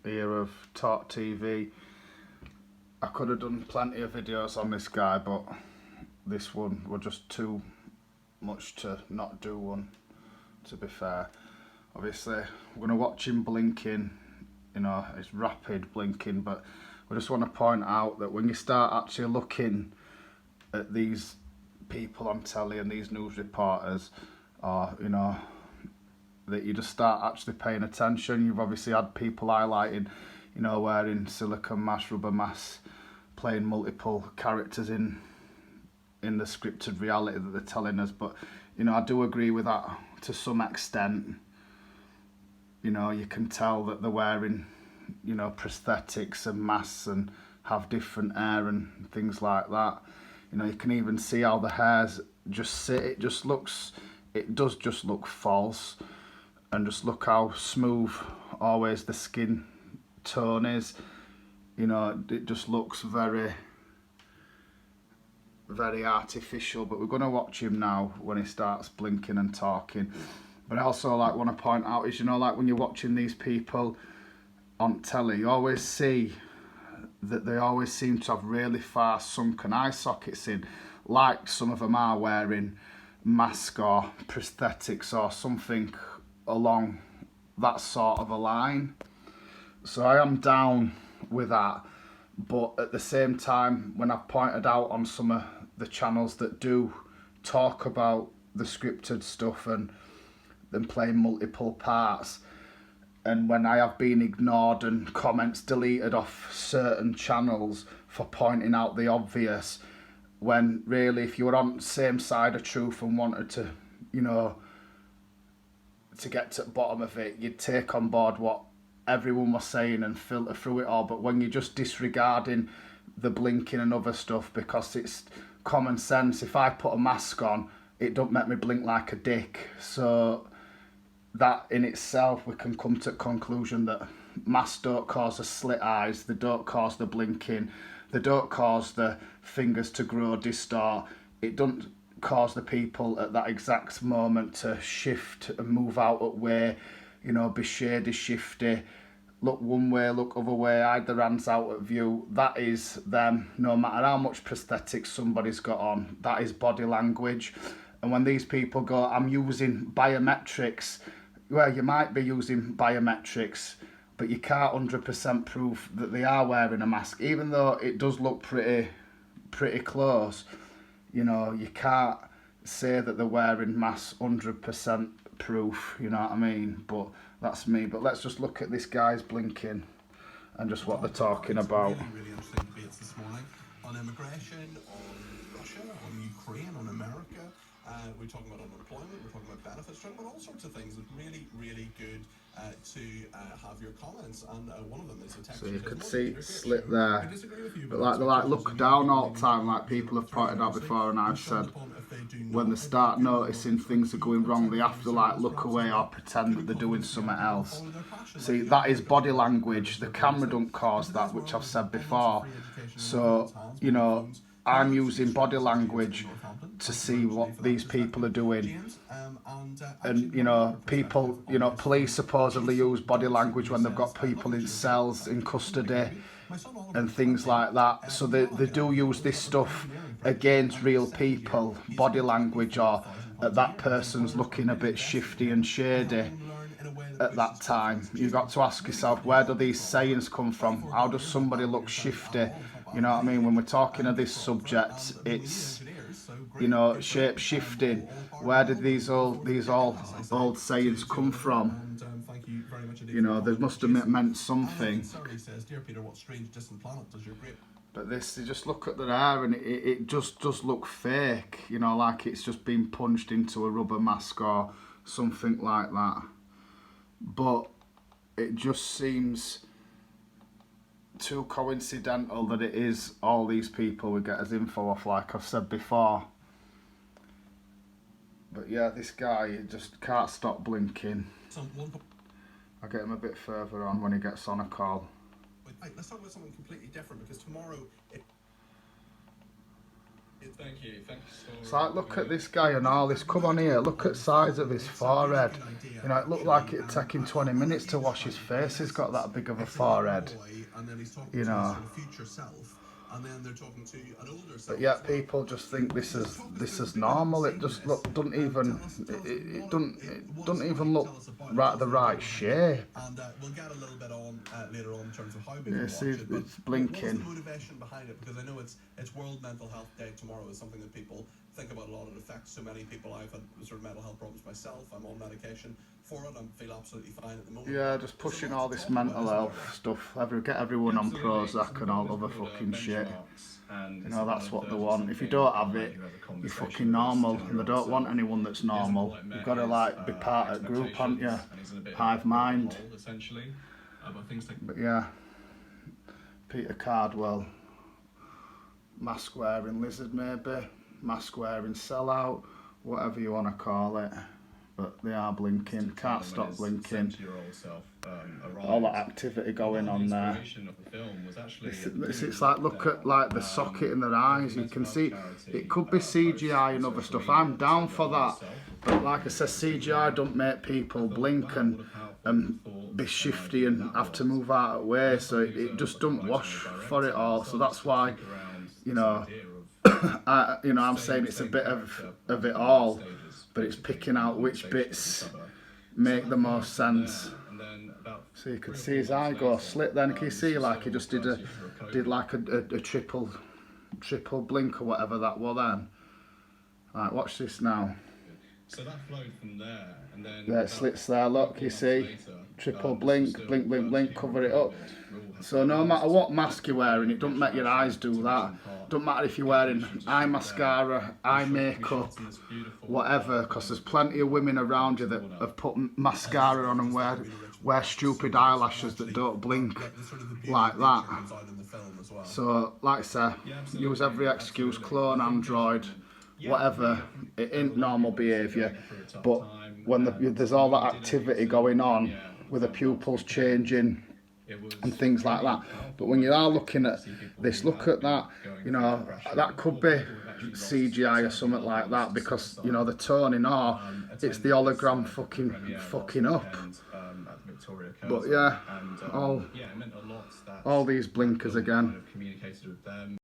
era of talk TV. I could have done plenty of videos on this guy, but this one were just too much to not do one, to be fair. Obviously, we're going to watch him blinking, you know, it's rapid blinking, but we just want to point out that when you start actually looking at these people on telly and these news reporters, or, you know, that you just start actually paying attention. You've obviously had people highlighting, you know, wearing silicone mask, rubber masks, playing multiple characters in the scripted reality that they're telling us. But, you know, I do agree with that to some extent. You know, you can tell that they're wearing, you know, prosthetics and masks and have different hair and things like that. You know, you can even see how the hairs just sit. It does just look false. And just look how smooth always the skin tone is. You know, it just looks very, very artificial. But we're going to watch him now when he starts blinking and talking. But I also want to point out is, you know, like when you're watching these people on telly, you always see that they always seem to have really far sunken eye sockets in, like some of them are wearing masks or prosthetics or something along that sort of a line. So I am down with that, but at the same time, when I've pointed out on some of the channels that do talk about the scripted stuff and them playing multiple parts, and when I have been ignored and comments deleted off certain channels for pointing out the obvious, when really if you were on the same side of truth and wanted to, you know, to get to the bottom of it, you'd take on board what everyone was saying and filter through it all. But when you're just disregarding the blinking and other stuff because it's common sense, if I put a mask on, it don't make me blink like a dick. So that in itself, we can come to the conclusion that masks don't cause the slit eyes, they don't cause the blinking, they don't cause the fingers to grow, distort. It don't cause the people at that exact moment to shift and move out of way, you know, be shady, shifty, look one way, look other way, hide their hands out of view. That is them, no matter how much prosthetics somebody's got on. That is body language. And when these people go, I'm using biometrics, well, you might be using biometrics, but you can't 100% prove that they are wearing a mask, even though it does look pretty close. You know, you can't say that they're wearing masks 100% proof, you know what I mean? But that's me. But let's just look at this guy's blinking and just what they're talking about. Really interesting debates this morning on immigration, on Russia, on Ukraine, on America. We're talking about unemployment, we're talking about benefits, we're talking about all sorts of things. It's really, really good to have your comments, and one of them is a text. So you could see it slit there, but they look down all the time, like people have pointed out before, and I've said when they start noticing things are going wrong, they have to look away or pretend that they're doing something else. See, that is body language. The camera don't cause that, which I've said before. So, you know, I'm using body language to see what these people are doing. And, you know, people, you know, police supposedly use body language when they've got people in cells in custody and things like that. So they do use this stuff against real people, body language, or that person's looking a bit shifty and shady at that time. You've got to ask yourself, where do these sayings come from? How does somebody look shifty? You know what I mean? When we're talking of this subject, it's, you know, shape shifting. Where did these old sayings come from? You know, they must have meant something. But this, you just look at their hair and it just does look fake. You know, like it's just been punched into a rubber mask or something like that. But it just seems too coincidental that it is all these people we get as info off, like I've said before. But yeah, this guy just can't stop blinking. I'll get him a bit further on when he gets on a call. Let's talk about something completely different, because tomorrow Thank you. Thank you It's like, look at this guy and all this. Come on here, look at the size of his forehead. You know, it looked like it'd take him 20 minutes to wash his face. He's got that big of a forehead. You know. And then they're talking to an older self. But yet people just think this is normal. It just doesn't even look the right shape. And we'll get a little bit on later on in terms of how we Yeah, can see, watch it. it's blinking. What's the motivation behind it? Because I know it's World Mental Health Day tomorrow. Is something that people think about a lot. It affects so many people. I've had sort of mental health problems myself. I'm on medication for it. I feel absolutely fine at the moment. Yeah, just pushing all this mental health stuff. Get everyone on Prozac and all other fucking shit. You know, that's what they want. If you don't have it, you're fucking normal. And they don't want anyone that's normal. You've got to, like, be part of the group, haven't you? Hive mind. But yeah, Peter Cardwell. Mask wearing lizard, maybe. Mask wearing sellout. Whatever you want to call it. But they are blinking, can't stop blinking. All that activity going on there. It's like, look at like the socket in their eyes. You can see it could be CGI and other stuff. I'm down for that. But like I said, CGI don't make people blink and be shifty and have to move out of the way. So it just don't wash for it all. So that's why, you know, I'm saying it's a bit of it all. But it's picking out which bits make the most sense. So you could see his eye go slit then. Can you see, like, he just did like a triple blink or whatever that was then. Right, watch this now. So that flowed from there, and then there it slits there, look, you see. Triple blink, blink, blink, blink, cover it up. So no matter what mask you're wearing, it doesn't make your eyes do that. Doesn't matter if you're wearing eye mascara, eye makeup, whatever, because there's plenty of women around you that have put mascara on and wear stupid eyelashes that don't blink like that. So, like I say, use every excuse, clone Android, whatever, it ain't normal behaviour. But when there's all that activity going on with the pupils changing and things like that. But when you are looking at this, look at that, you know, that could be CGI or something like that, because, you know, the toning, or it's the hologram fucking up. But yeah, all these blinkers again.